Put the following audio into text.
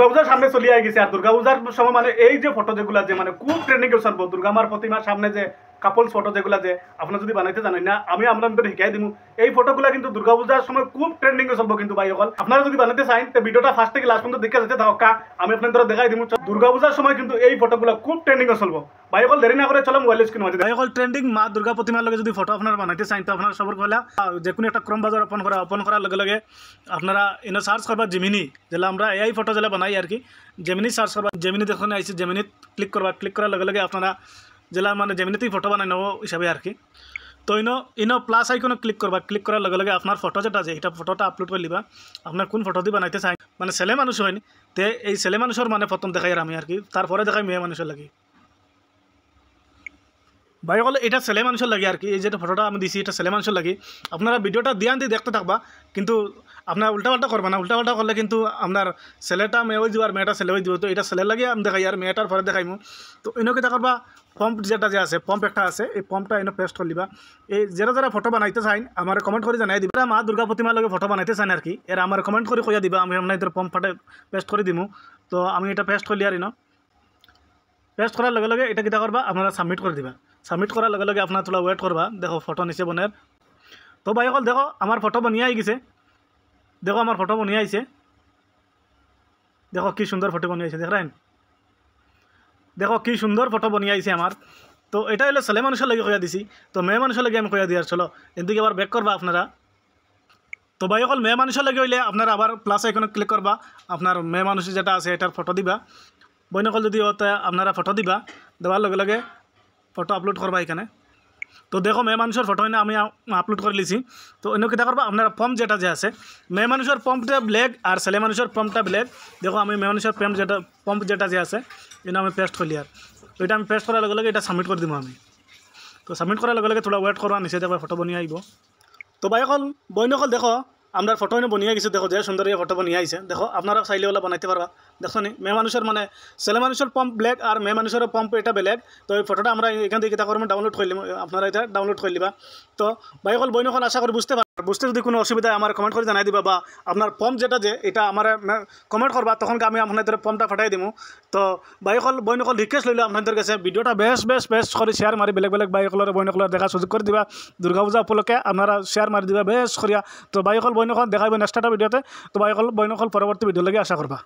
দুর্গাপূজার সামনে চলিয়ে গেছে আর দুর্গাপূজার সময় মানে এই যে ফটো যেগুলা যে মানে খুব ট্রেন্ডিং চলবো দুর্গামার প্রতিমার সামনে যে কাপলস ফটো যেগুলা যে আপনারা যদি বানাইতে জানেন না আমি আপনাদের শিখাই দিমু এই ফটোগুলা কিন্তু দুর্গাপূজার সময় খুব ট্রেন্ডিং চলবো কিন্তু ভাই সকল আপনারা যদি বানাইতে চান তো ভিডিওটা ফার্স্ট থেকে লাস্ট পর্যন্ত দেখে যেতে থাকা আমি আপনাদের দেখাই দিমু দুর্গাপূজার সময় কিন্তু এই ফটোগুলা খুব ট্রেন্ডিং চলবো ভাই সকল দেরি না করে চলো মোবাইল স্ক্রিন মাঝে ভাই সকল ট্রেন্ডিং মা দুর্গা প্রতিমার লগে যদি ফটো আপনারা বানাইতে চান তো আপনারা সবার কইলা যে কোনো একটা ক্রম বাজার ওপেন করার লগে লগে আপনারা ইনো সার্চ করবা জেমিনি যেটা আমরা এই ফটো যেটা বানাই আর কি জেমিনি সার্চ করবা জেমিনি দেখুন আইসি জেমিনি ক্লিক করার লগে লগে আপনারা যেটা মানে জেমিনিতেই ফটো বানাই নেব হিসাবে আর কি তো ইনো প্লাস আইকনে ক্লিক করার লগে লগে আপনার ফটো যেটা আছে এটা ফটোটা আপলোড করে লিবা আপনার কোন ফটো দিয়ে বানাইতে চাই মানে ছেলে মানুষ হয়নি তে এই ছেলে মানুষের মানে প্রথম দেখাই আর আমি আর কি তারপরে দেখাই মেয়ে মানুষের লাগি ভাই বলে এটা ছেলে মানুষের লাগে আর কি এই যেটা ফটোটা আমি দিছি এটা ছেলে মানুষের লাগে আপনারা ভিডিওটা দিয়ে আনতে দেখতে থাকবা কিন্তু আপনার উল্টাপাল্টা করবা না উল্টাপাল্টা করলে কিন্তু আপনার ছেলেটা মেয়ে হয়ে যাব আর মেয়েটা ছেলে হয়ে যাব তো এটা ছেলে লাগে আমি দেখাই আর মেয়েটার পরে দেখাইমু তো ইনো কিতা করবা পম্প যেটা যে আছে পম্প একটা আছে এই পম্পটা ইনো পেস্ট করে লিবা এই যারা ফটো বানাইতে চাইন আমার কমেন্ট করে জানাই দিবা মা দুর্গা প্রতিমার লগে ফটো বানাইতে চান আর কি এর আমার কমেন্ট করে কইয়া দিবা আমি আপনাদের পম্প ফাটে পেস্ট করে দিমু তো আমি এটা পেস্ট করলি আর ইনো পেস্ট করার লগে লগে এটা কিতা করবা আপনারা সাবমিট করে দিবা সাবমিট করার লগে লগে আপনার তোলা ওয়েট করবা দেখো ফটো নিচে বনের তো ভাই অকল দেখো আমার ফটো বনিয়ে আই গেছে দেখো আমার ফটো বনিয়ে আইছে দেখো কি সুন্দর ফটো বনিয়ে আইছে দেখেন দেখো কি সুন্দর ফটো বনিয়ে আইছে আমার তো এটা হলো ছেলে মানুষের লাগে কইয়া দিছি তো মেয়ে মানুষের লাগে আমি কইয়া দিয়ার চলো এদিকে আবার ব্যাক করবা আপনারা তো ভাই অকল মেয়ে মানুষের লাগে হইলে আপনারা আবার প্লাস আইকনে ক্লিক করবা আপনার মেয়ে মানুষ যেটা আছে এটার ফটো দিবা বইনকল যদি ওতে আপনারা ফটো দিবা দেওয়ার লগে লগে ফটো আপলোড করবা এখানে তো দেখো মেয়ে মানুষের ফটো এনে আমি আপলোড করে লিছি তো অন্য কিতা করবা আপনারা পম্প যেটা যে আছে মেয়ে মানুষের পম্পটা ব্ল্যাক আর ছেলে মানুষের পম্পটা ব্ল্যাক দেখো আমি মেয়ে মানুষের পম্প যেটা যে আছে এটা আমি পেস্ট করলি আর তো এটা আমি পেস্ট করার লগে লগে এটা সাবমিট করে দিব আমি তো সাবমিট করার লগে লগে থোড়া ওয়েট করবা নিচে দেখো ফটো বনিয়ে আইব তো ভাই অকল বইনকল দেখো আমরা ফটো এনে বনিয়ে গেছে দেখো যে সুন্দর ফটো বনিয়ে আইছে দেখো আপনারা চাইলে ওলা বানাইতে পারবা দেখো নি মেয়ে মানুষের মানে ছেলে মানুষের পম্প ব্ল্যাক আর মেয়ে মানুষের পম্প এটা বেলেগ তো এই ফটোটা আমরা এখান থেকে কিতা করবো ডাউনলোড করে আপনারা এটা ডাউনলোড করে লিবা তো ভাই অকল বইনকল আশা করি বুঝতে যদি কোনো অসুবিধা আমার কমেন্ট করে জানাই দিবা বা আপনার পম্প যেটা যে এটা আমার কমেন্ট করবা তখন আমি আপনাদের পম্পটা ফাটাই দিমু তো বাইকল বইনকল রিকোয়েস্ট লইলে আপনাদের কাছে ভিডিওটা বেশ করে শেয়ার মারি বেলেগ বাইকলের বইনকলের দেখা সুযোগ করে দিবা দুর্গা পূজা উপলক্ষে আপনারা শেয়ার মারি দিবা বেশ করিয়া তো বাইকল বইনকল দেখাইব নেক্সট একটা ভিডিওতে তো বাইকল বইনকল পরবর্তী ভিডিও লাগে আশা করবা।